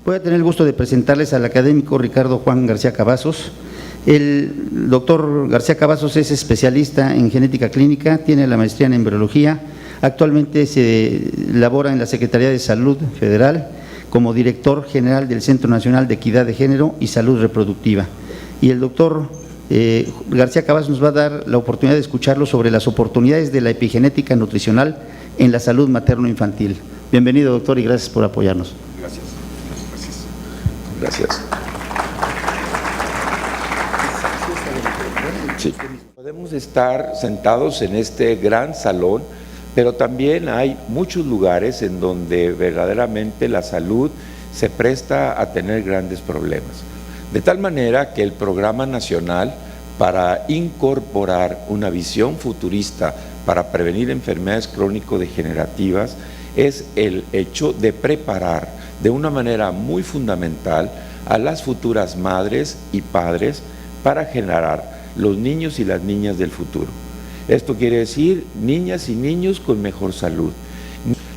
Voy a tener el gusto de presentarles al académico Ricardo Juan García Cavazos. El doctor García Cavazos es especialista en genética clínica, tiene la maestría en embriología, actualmente se labora en la Secretaría de Salud Federal como director general del Centro Nacional de Equidad de Género y Salud Reproductiva. Y el doctor García Cavazos nos va a dar la oportunidad de escucharlo sobre las oportunidades de la epigenética nutricional en la salud materno-infantil. Bienvenido, doctor, y gracias por apoyarnos. Gracias. Sí. Podemos estar sentados en este gran salón, pero también hay muchos lugares en donde verdaderamente la salud se presta a tener grandes problemas. De tal manera que el Programa Nacional para incorporar una visión futurista para prevenir enfermedades crónico-degenerativas es el hecho de preparar de una manera muy fundamental a las futuras madres y padres para generar los niños y las niñas del futuro. Esto quiere decir niñas y niños con mejor salud,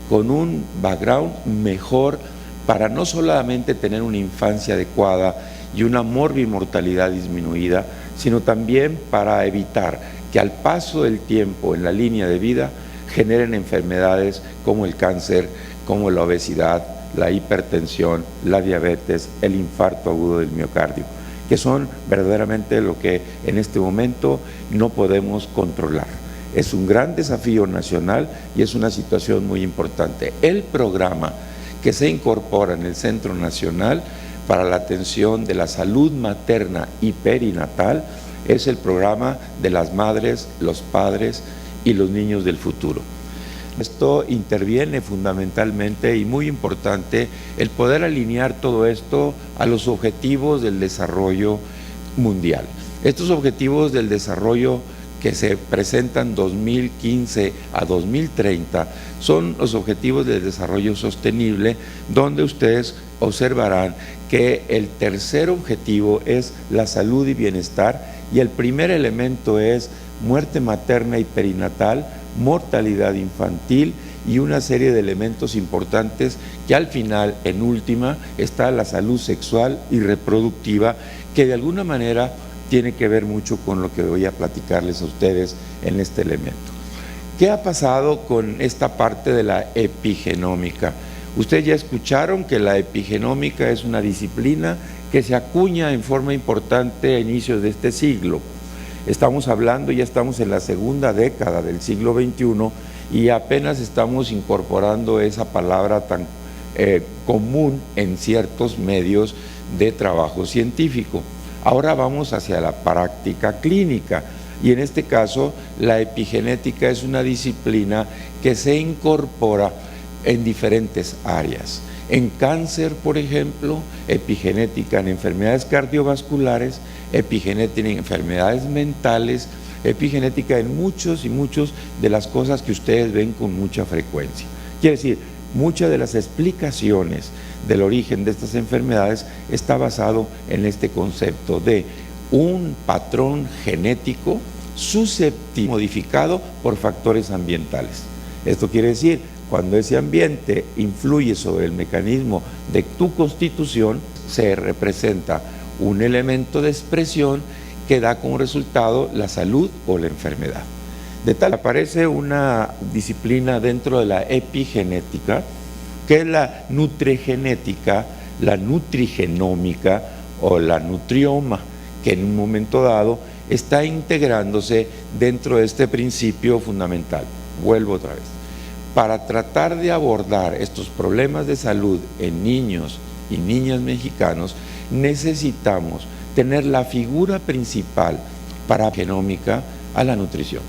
con un background mejor para no solamente tener una infancia adecuada y una morbimortalidad disminuida, sino también para evitar que al paso del tiempo en la línea de vida generen enfermedades como el cáncer, como la obesidad, la hipertensión, la diabetes, el infarto agudo del miocardio, que son verdaderamente lo que en este momento no podemos controlar. Es un gran desafío nacional y es una situación muy importante. El programa que se incorpora en el Centro Nacional para la Atención de la Salud Materna y Perinatal es el programa de las madres, los padres y los niños del futuro. Esto interviene fundamentalmente y muy importante el poder alinear todo esto a los objetivos del desarrollo mundial. Estos objetivos del desarrollo que se presentan 2015 a 2030 son los objetivos del desarrollo sostenible, donde ustedes observarán que el tercer objetivo es la salud y bienestar y el primer elemento es muerte materna y perinatal, mortalidad infantil y una serie de elementos importantes que al final, en última, está la salud sexual y reproductiva, que de alguna manera tiene que ver mucho con lo que voy a platicarles a ustedes en este elemento. ¿Qué ha pasado con esta parte de la epigenómica? Ustedes ya escucharon que la epigenómica es una disciplina que se acuña en forma importante a inicios de este siglo. Estamos hablando, ya estamos en la segunda década del siglo XXI y apenas estamos incorporando esa palabra tan común en ciertos medios de trabajo científico. Ahora vamos hacia la práctica clínica y en este caso la epigenética es una disciplina que se incorpora en diferentes áreas. En cáncer, por ejemplo, epigenética en enfermedades cardiovasculares, epigenética en enfermedades mentales, epigenética en muchos de las cosas que ustedes ven con mucha frecuencia. Quiere decir, muchas de las explicaciones del origen de estas enfermedades está basado en este concepto de un patrón genético susceptible, modificado por factores ambientales. Esto quiere decir, cuando ese ambiente influye sobre el mecanismo de tu constitución, se representa un elemento de expresión que da como resultado la salud o la enfermedad. De tal aparece una disciplina dentro de la epigenética, que es la nutrigenética, la nutrigenómica o la nutrioma, que en un momento dado está integrándose dentro de este principio fundamental. Vuelvo otra vez. Para tratar de abordar estos problemas de salud en niños y niñas mexicanos, necesitamos tener la figura principal para genómica a la nutrición.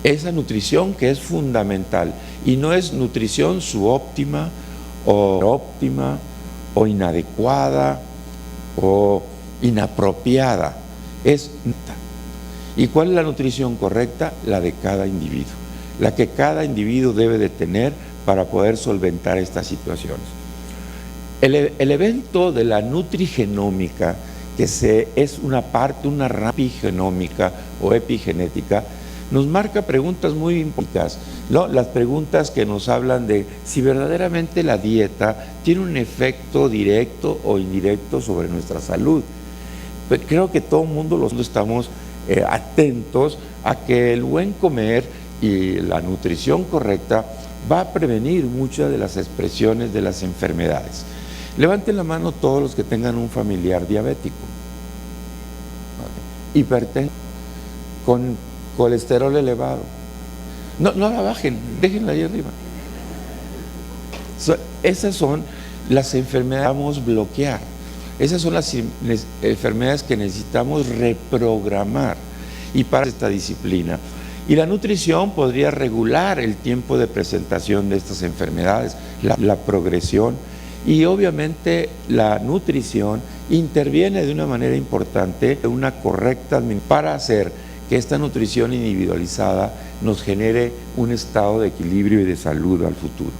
Esa nutrición que es fundamental y no es nutrición subóptima o óptima o inadecuada o inapropiada, es neta. ¿Y cuál es la nutrición correcta? La de cada individuo, la que cada individuo debe de tener para poder solventar estas situaciones. El evento de la nutrigenómica, que es una parte, una rama epigenómica o epigenética, nos marca preguntas muy importantes, ¿no? Las preguntas que nos hablan de si verdaderamente la dieta tiene un efecto directo o indirecto sobre nuestra salud. Pero creo que todo el mundo estamos atentos a que el buen comer y la nutrición correcta va a prevenir muchas de las expresiones de las enfermedades. Levanten la mano todos los que tengan un familiar diabético, hipertenso, con colesterol elevado. No la bajen, déjenla ahí arriba. Esas son las enfermedades que vamos a bloquear. Esas son las enfermedades que necesitamos reprogramar, y para esta disciplina. Y la nutrición podría regular el tiempo de presentación de estas enfermedades, la progresión, y obviamente la nutrición interviene de una manera importante, una correcta para hacer que esta nutrición individualizada nos genere un estado de equilibrio y de salud al futuro.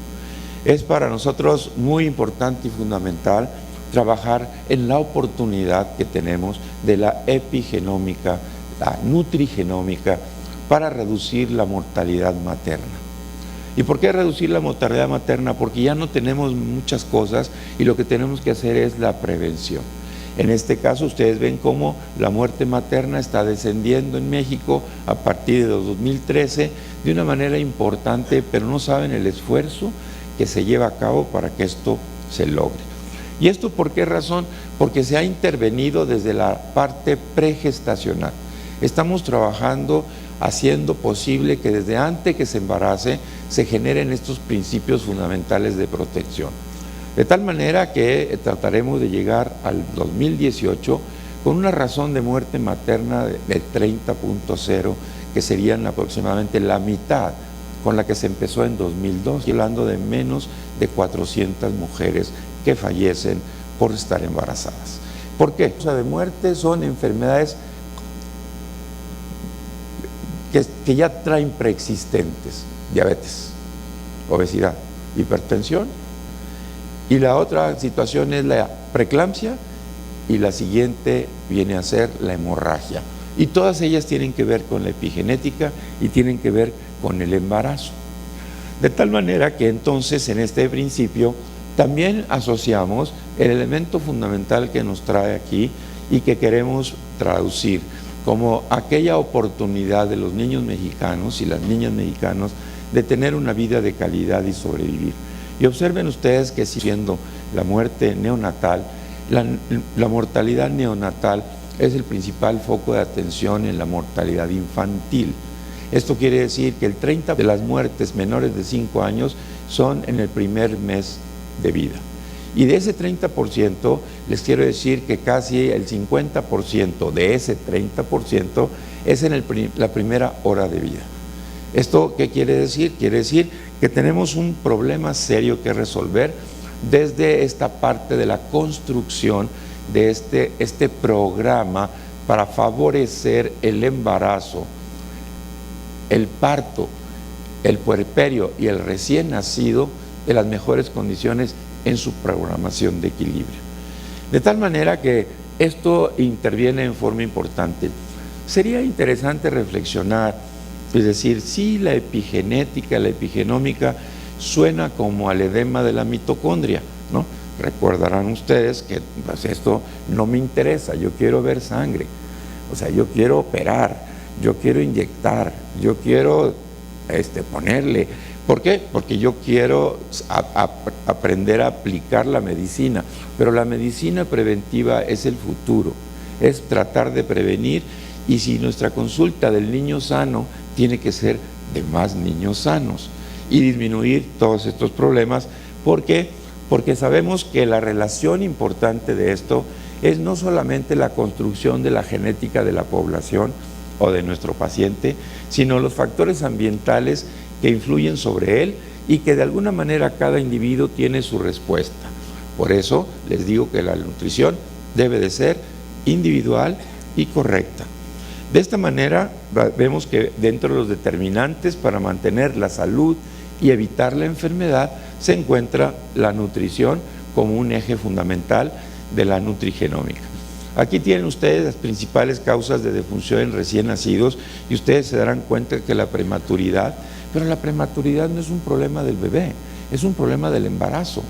Es para nosotros muy importante y fundamental trabajar en la oportunidad que tenemos de la epigenómica, la nutrigenómica, para reducir la mortalidad materna. ¿Y por qué reducir la mortalidad materna? Porque ya no tenemos muchas cosas y lo que tenemos que hacer es la prevención. En este caso ustedes ven cómo la muerte materna está descendiendo en México a partir de 2013 de una manera importante, pero no saben el esfuerzo que se lleva a cabo para que esto se logre. ¿Y esto por qué razón? Porque se ha intervenido desde la parte pregestacional. Estamos trabajando haciendo posible que desde antes que se embarace se generen estos principios fundamentales de protección. De tal manera que trataremos de llegar al 2018 con una razón de muerte materna de 30.0, que serían aproximadamente la mitad con la que se empezó en 2002, hablando de menos de 400 mujeres que fallecen por estar embarazadas. ¿Por qué? La causa de muerte son enfermedades que ya traen preexistentes: diabetes, obesidad, hipertensión, y la otra situación es la preeclampsia, y la siguiente viene a ser la hemorragia. Y todas ellas tienen que ver con la epigenética y tienen que ver con el embarazo. De tal manera que entonces en este principio también asociamos el elemento fundamental que nos trae aquí y que queremos traducir como aquella oportunidad de los niños mexicanos y las niñas mexicanas de tener una vida de calidad y sobrevivir. Y observen ustedes que siendo la muerte neonatal, la mortalidad neonatal es el principal foco de atención en la mortalidad infantil. Esto quiere decir que el 30% de las muertes menores de 5 años son en el primer mes de vida. Y de ese 30%, les quiero decir que casi el 50% de ese 30% es en la primera hora de vida. ¿Esto qué quiere decir? Quiere decir que tenemos un problema serio que resolver desde esta parte de la construcción de este programa para favorecer el embarazo, el parto, el puerperio y el recién nacido en las mejores condiciones en su programación de equilibrio. De tal manera que esto interviene en forma importante. Sería interesante reflexionar, es decir, si la epigenética, la epigenómica suena como al edema de la mitocondria, ¿no? Recordarán ustedes que pues, esto no me interesa, yo quiero ver sangre, o sea, yo quiero operar, yo quiero inyectar, yo quiero ponerle. ¿Por qué? Porque yo quiero aprender a aplicar la medicina, pero la medicina preventiva es el futuro, es tratar de prevenir, y si nuestra consulta del niño sano tiene que ser de más niños sanos y disminuir todos estos problemas. ¿Por qué? Porque sabemos que la relación importante de esto es no solamente la construcción de la genética de la población o de nuestro paciente, sino los factores ambientales que influyen sobre él y que de alguna manera cada individuo tiene su respuesta. Por eso les digo que la nutrición debe de ser individual y correcta. De esta manera vemos que dentro de los determinantes para mantener la salud y evitar la enfermedad se encuentra la nutrición como un eje fundamental de la nutrigenómica. Aquí tienen ustedes las principales causas de defunción en recién nacidos y ustedes se darán cuenta que la prematuridad, pero la prematuridad no es un problema del bebé, es un problema del embarazo.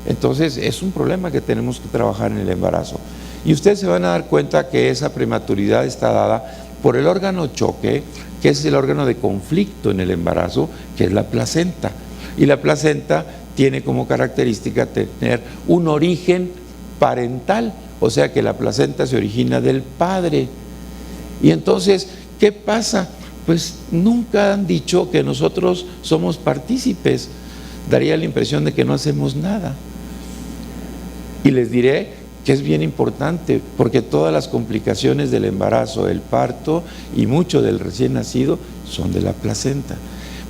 Entonces es un problema que tenemos que trabajar en el embarazo. Y ustedes se van a dar cuenta que esa prematuridad está dada por el órgano choque, que es el órgano de conflicto en el embarazo, que es la placenta. Y la placenta tiene como característica tener un origen parental, o sea que la placenta se origina del padre. Y entonces, ¿qué pasa? Pues nunca han dicho que nosotros somos partícipes. Daría la impresión de que no hacemos nada. Y les diré que es bien importante, porque todas las complicaciones del embarazo, el parto y mucho del recién nacido son de la placenta.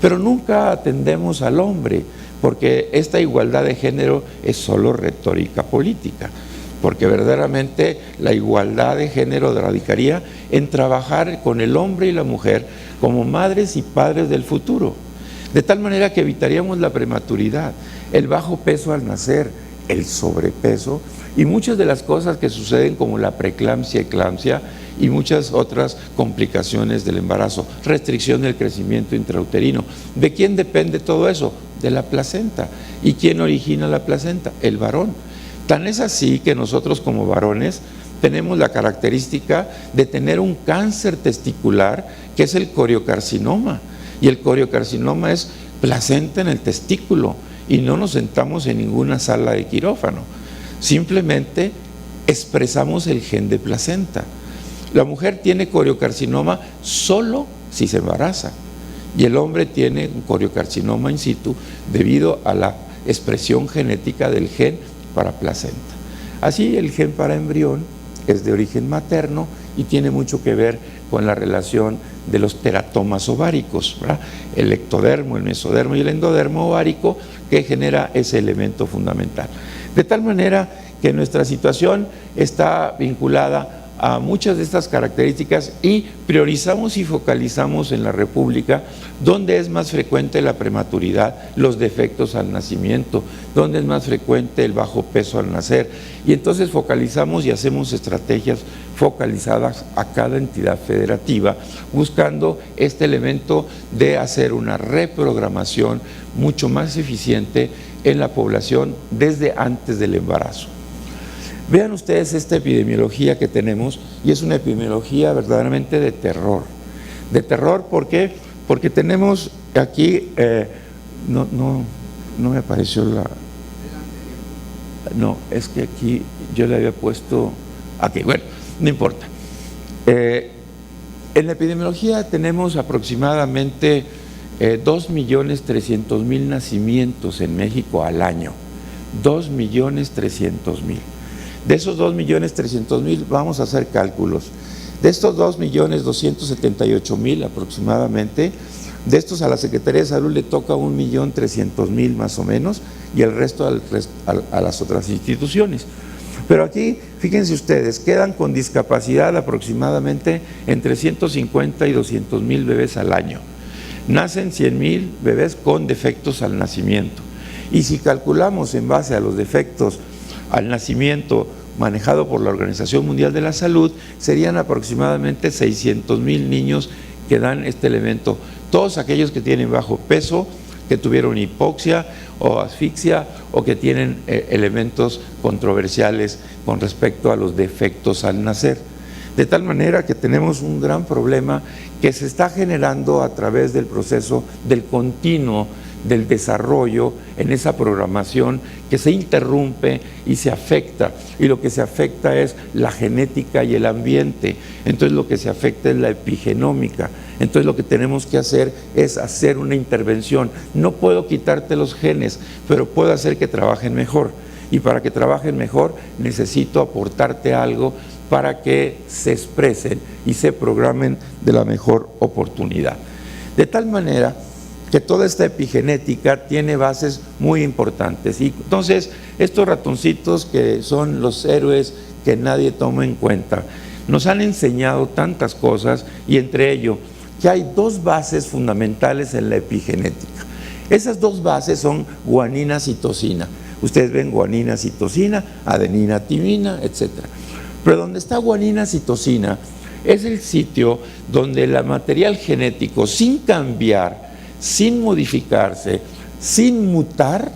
Pero nunca atendemos al hombre, porque esta igualdad de género es solo retórica política, porque verdaderamente la igualdad de género radicaría en trabajar con el hombre y la mujer como madres y padres del futuro, de tal manera que evitaríamos la prematuridad, el bajo peso al nacer, el sobrepeso y muchas de las cosas que suceden como la preeclampsia, eclampsia y muchas otras complicaciones del embarazo, restricción del crecimiento intrauterino. ¿De quién depende todo eso? De la placenta. ¿Y quién origina la placenta? El varón. Tan es así que nosotros como varones tenemos la característica de tener un cáncer testicular que es el coriocarcinoma, y el coriocarcinoma es placenta en el testículo, y no nos sentamos en ninguna sala de quirófano, simplemente expresamos el gen de placenta. La mujer tiene coriocarcinoma solo si se embaraza, y el hombre tiene un coriocarcinoma in situ debido a la expresión genética del gen para placenta. Así, el gen para embrión es de origen materno y tiene mucho que ver con la relación de los teratomas ováricos, ¿verdad? El ectodermo, el mesodermo y el endodermo ovárico, que genera ese elemento fundamental. De tal manera que nuestra situación está vinculada a muchas de estas características y priorizamos y focalizamos en la República donde es más frecuente la prematuridad, los defectos al nacimiento, donde es más frecuente el bajo peso al nacer, y entonces focalizamos y hacemos estrategias focalizadas a cada entidad federativa buscando este elemento de hacer una reprogramación mucho más eficiente en la población desde antes del embarazo. Vean ustedes esta epidemiología que tenemos, y es una epidemiología verdaderamente de terror. De terror, ¿por qué? Porque tenemos aquí, no me apareció la... No, es que aquí yo le había puesto... Aquí, bueno, no importa. En la epidemiología tenemos aproximadamente 2.300.000 nacimientos en México al año. 2.300.000. De esos 2.300.000 vamos a hacer cálculos. De estos 2.278.000 aproximadamente, de estos a la Secretaría de Salud le toca 1.300.000 más o menos, y el resto a las otras instituciones. Pero aquí, fíjense ustedes, quedan con discapacidad aproximadamente entre 150 y 200.000 bebés al año. Nacen 100.000 bebés con defectos al nacimiento. Y si calculamos en base a los defectos al nacimiento manejado por la Organización Mundial de la Salud, serían aproximadamente 600.000 niños que dan este elemento. Todos aquellos que tienen bajo peso, que tuvieron hipoxia o asfixia o que tienen elementos controversiales con respecto a los defectos al nacer. De tal manera que tenemos un gran problema que se está generando a través del proceso del continuo del desarrollo en esa programación que se interrumpe y se afecta, y lo que se afecta es la genética y el ambiente. Entonces lo que se afecta es la epigenómica. Entonces lo que tenemos que hacer es hacer una intervención. No puedo quitarte los genes, pero puedo hacer que trabajen mejor, y para que trabajen mejor necesito aportarte algo para que se expresen y se programen de la mejor oportunidad. De tal manera que toda esta epigenética tiene bases muy importantes. Y entonces estos ratoncitos que son los héroes que nadie toma en cuenta, nos han enseñado tantas cosas, y entre ello que hay dos bases fundamentales en la epigenética. Esas dos bases son guanina, citosina. Ustedes ven guanina, citosina, adenina, timina, etc. Pero donde está guanina citosina es el sitio donde el material genético, sin cambiar, sin modificarse, sin mutar,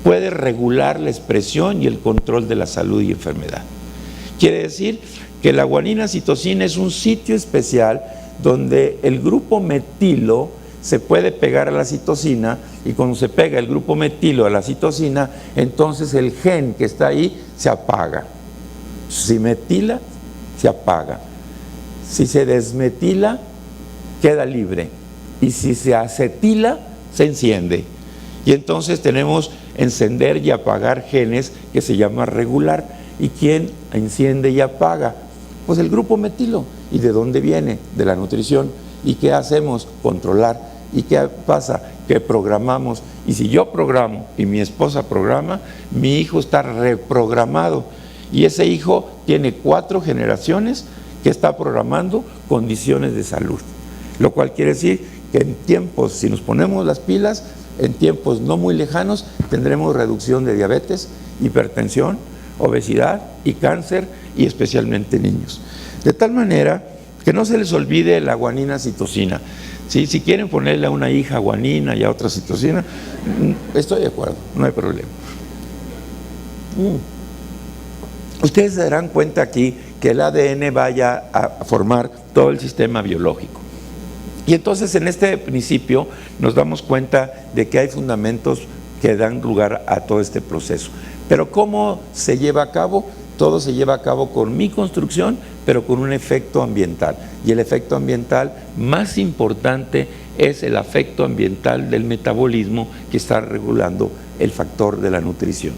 puede regular la expresión y el control de la salud y enfermedad. Quiere decir que la guanina citosina es un sitio especial donde el grupo metilo se puede pegar a la citosina, y cuando se pega el grupo metilo a la citosina, entonces el gen que está ahí se apaga. Si metila, se apaga. Si se desmetila, queda libre. Y si se acetila, se enciende. Y entonces tenemos encender y apagar genes que se llama regular. ¿Y quién enciende y apaga? Pues el grupo metilo. ¿Y de dónde viene? De la nutrición. ¿Y qué hacemos? Controlar. ¿Y qué pasa? Que programamos. Y si yo programo y mi esposa programa, mi hijo está reprogramado. Y ese hijo tiene 4 generaciones que está programando condiciones de salud. Lo cual quiere decir que en tiempos, si nos ponemos las pilas, en tiempos no muy lejanos, tendremos reducción de diabetes, hipertensión, obesidad y cáncer, y especialmente niños. De tal manera que no se les olvide la guanina citosina. ¿Sí? Si quieren ponerle a una hija guanina y a otra citosina, estoy de acuerdo, no hay problema. Ustedes se darán cuenta aquí que el ADN vaya a formar todo el sistema biológico. Y entonces en este principio nos damos cuenta de que hay fundamentos que dan lugar a todo este proceso. Pero ¿cómo se lleva a cabo? Todo se lleva a cabo con mi construcción, pero con un efecto ambiental. Y el efecto ambiental más importante es el efecto ambiental del metabolismo, que está regulando el factor de la nutrición.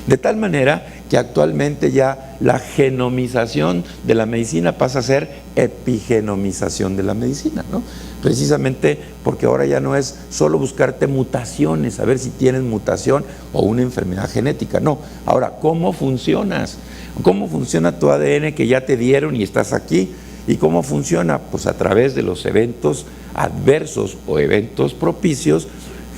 De tal manera que actualmente ya la genomización de la medicina pasa a ser epigenomización de la medicina, ¿no? Precisamente porque ahora ya no es solo buscarte mutaciones, a ver si tienes mutación o una enfermedad genética, no. Ahora, ¿cómo funcionas? ¿Cómo funciona tu ADN que ya te dieron y estás aquí? ¿Y cómo funciona? Pues a través de los eventos adversos o eventos propicios,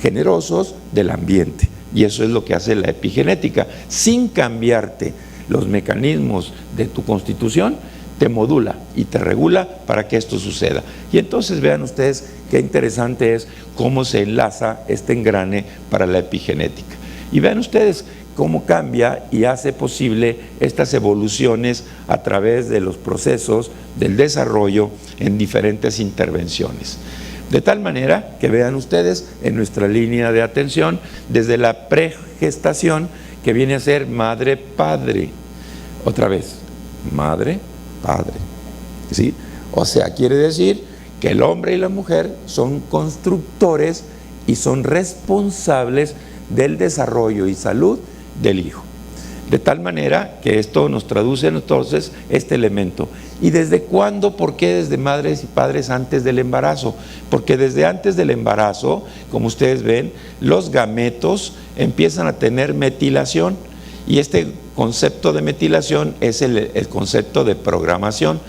generosos del ambiente. Y eso es lo que hace la epigenética. Sin cambiarte los mecanismos de tu constitución, te modula y te regula para que esto suceda. Y entonces vean ustedes qué interesante es cómo se enlaza este engrane para la epigenética. Y vean ustedes cómo cambia y hace posible estas evoluciones a través de los procesos del desarrollo en diferentes intervenciones. De tal manera que vean ustedes en nuestra línea de atención, desde la pregestación, que viene a ser madre-padre. Otra vez, madre-padre. ¿Sí? O sea, quiere decir que el hombre y la mujer son constructores y son responsables del desarrollo y salud del hijo. De tal manera que esto nos traduce entonces este elemento. ¿Y desde cuándo? ¿Por qué desde madres y padres antes del embarazo? Porque desde antes del embarazo, como ustedes ven, los gametos empiezan a tener metilación, y este concepto de metilación es el concepto de programación.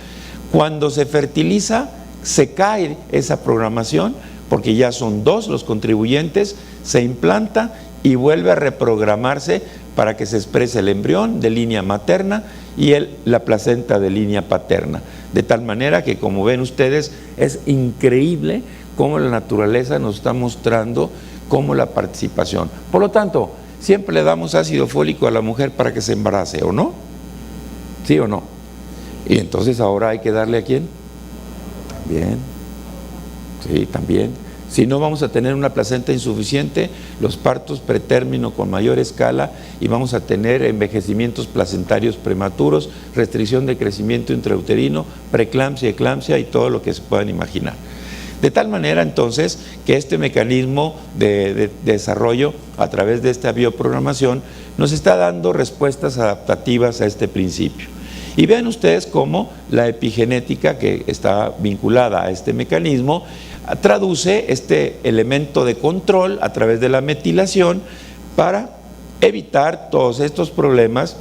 Cuando se fertiliza, se cae esa programación, porque ya son 2 los contribuyentes, se implanta y vuelve a reprogramarse para que se exprese el embrión de línea materna y la placenta de línea paterna. De tal manera que, como ven ustedes, es increíble cómo la naturaleza nos está mostrando cómo la participación. Por lo tanto, siempre le damos ácido fólico a la mujer para que se embarace, ¿o no? ¿Sí o no? Y entonces ahora hay que darle ¿a quién? También. Sí, también. Si no, vamos a tener una placenta insuficiente, los partos pretérmino con mayor escala, y vamos a tener envejecimientos placentarios prematuros, restricción de crecimiento intrauterino, preeclampsia, eclampsia y todo lo que se puedan imaginar. De tal manera entonces que este mecanismo de desarrollo a través de esta bioprogramación nos está dando respuestas adaptativas a este principio. Y vean ustedes cómo la epigenética, que está vinculada a este mecanismo, traduce este elemento de control a través de la metilación para evitar todos estos problemas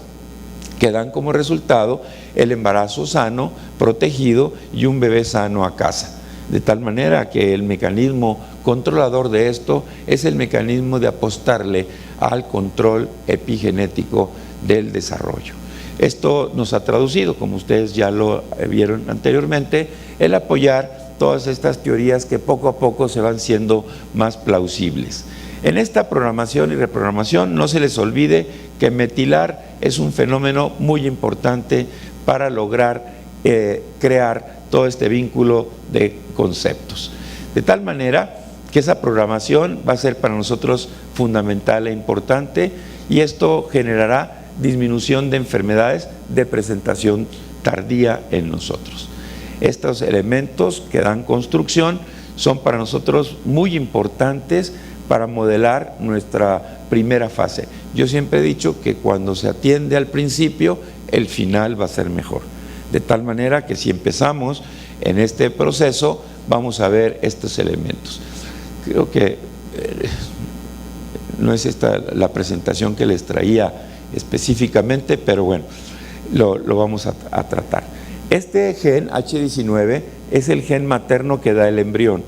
que dan como resultado el embarazo sano, protegido y un bebé sano a casa. De tal manera que el mecanismo controlador de esto es el mecanismo de apostarle al control epigenético del desarrollo. Esto nos ha traducido, como ustedes ya lo vieron anteriormente, el apoyar todas estas teorías que poco a poco se van siendo más plausibles. En esta programación y reprogramación no se les olvide que metilar es un fenómeno muy importante para lograr crear todo este vínculo de conceptos. De tal manera que esa programación va a ser para nosotros fundamental e importante, y esto generará disminución de enfermedades de presentación tardía en nosotros. Estos elementos que dan construcción son para nosotros muy importantes para modelar nuestra primera fase. Yo siempre he dicho que cuando se atiende al principio, el final va a ser mejor. De tal manera que si empezamos en este proceso, vamos a ver estos elementos. Creo que no es esta la presentación que les traía específicamente, pero bueno, lo vamos a tratar. Este gen H19 es el gen materno que da el embrión,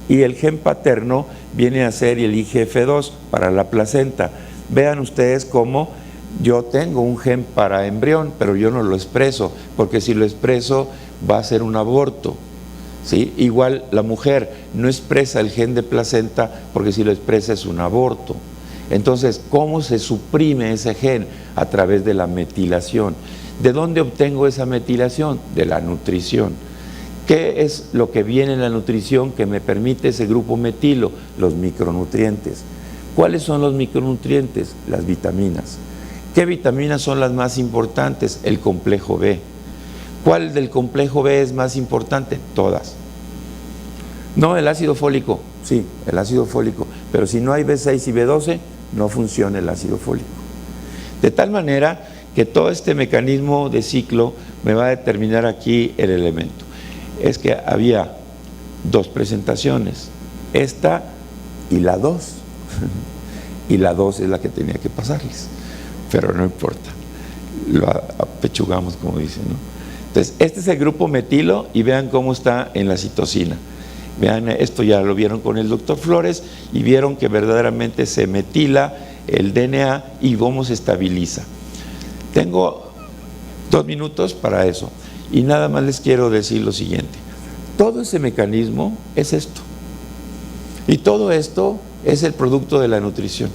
y el gen paterno viene a ser el IGF-2 para la placenta. Vean ustedes cómo yo tengo un gen para embrión, pero yo no lo expreso, porque si lo expreso va a ser un aborto, ¿sí? Igual la mujer no expresa el gen de placenta, porque si lo expresa es un aborto. Entonces, ¿cómo se suprime ese gen? A través de la metilación. ¿De dónde obtengo esa metilación? De la nutrición. ¿Qué es lo que viene en la nutrición que me permite ese grupo metilo? Los micronutrientes. ¿Cuáles son los micronutrientes? Las vitaminas. ¿Qué vitaminas son las más importantes? El complejo B. ¿Cuál del complejo B es más importante? Todas. No, el ácido fólico. Sí, el ácido fólico. Pero si no hay B6 y B12, no funciona el ácido fólico. De tal manera que todo este mecanismo de ciclo me va a determinar aquí el elemento. Es que había dos presentaciones, esta y la 2. Y la 2 es la que tenía que pasarles, pero no importa, lo apechugamos, como dicen, ¿no? Entonces, este es el grupo metilo, y vean cómo está en la citosina. Vean, esto ya lo vieron con el doctor Flores, y vieron que verdaderamente se metila el DNA y cómo se estabiliza. Tengo 2 minutos para eso, y nada más les quiero decir lo siguiente. Todo ese mecanismo es esto, y todo esto es el producto de la nutrición.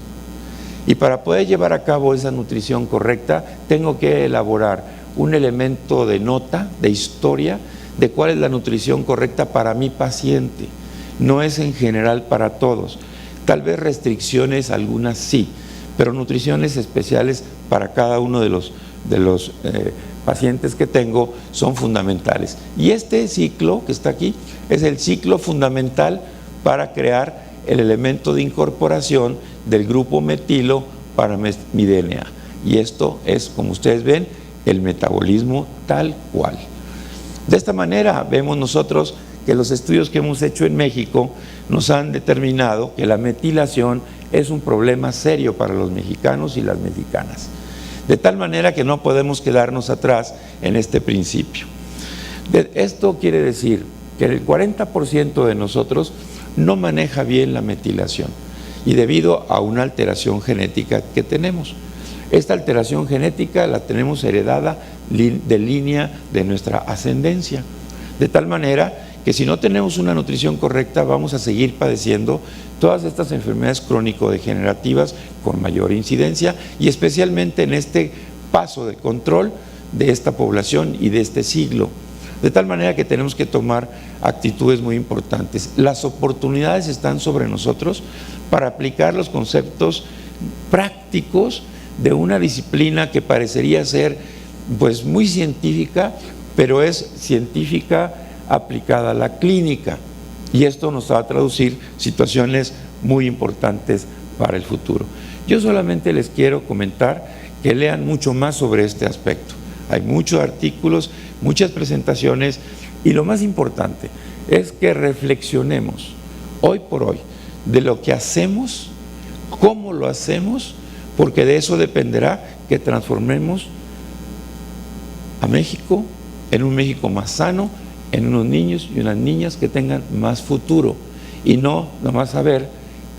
Y para poder llevar a cabo esa nutrición correcta, tengo que elaborar un elemento de nota, de historia, de cuál es la nutrición correcta para mi paciente. No es en general para todos. Tal vez restricciones, algunas sí, pero nutriciones especiales para cada uno de los pacientes que tengo son fundamentales. Y este ciclo que está aquí es el ciclo fundamental para crear el elemento de incorporación del grupo metilo para mi DNA. Y esto es, como ustedes ven, el metabolismo tal cual. De esta manera vemos nosotros que los estudios que hemos hecho en México nos han determinado que la metilación es un problema serio para los mexicanos y las mexicanas. De tal manera que no podemos quedarnos atrás en este principio. Esto quiere decir que el 40% de nosotros no maneja bien la metilación, y debido a una alteración genética que tenemos. Esta alteración genética la tenemos heredada de línea de nuestra ascendencia, de tal manera que si no tenemos una nutrición correcta vamos a seguir padeciendo todas estas enfermedades crónico-degenerativas con mayor incidencia, y especialmente en este paso de control de esta población y de este siglo. De tal manera que tenemos que tomar actitudes muy importantes. Las oportunidades están sobre nosotros para aplicar los conceptos prácticos de una disciplina que parecería ser pues muy científica, pero es científica aplicada a la clínica, y esto nos va a traducir situaciones muy importantes para el futuro. Yo solamente les quiero comentar que lean mucho más sobre este aspecto. Hay muchos artículos, muchas presentaciones, y lo más importante es que reflexionemos hoy por hoy de lo que hacemos, cómo lo hacemos, porque de eso dependerá que transformemos a México en un México más sano, en unos niños y unas niñas que tengan más futuro, y no nomás saber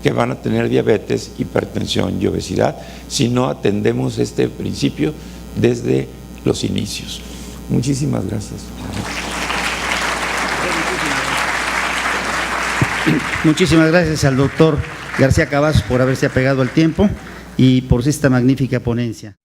que van a tener diabetes, hipertensión y obesidad, si no atendemos este principio desde los inicios. Muchísimas gracias. Muchísimas gracias al doctor García Cavazos por haberse apegado al tiempo y por esta magnífica ponencia.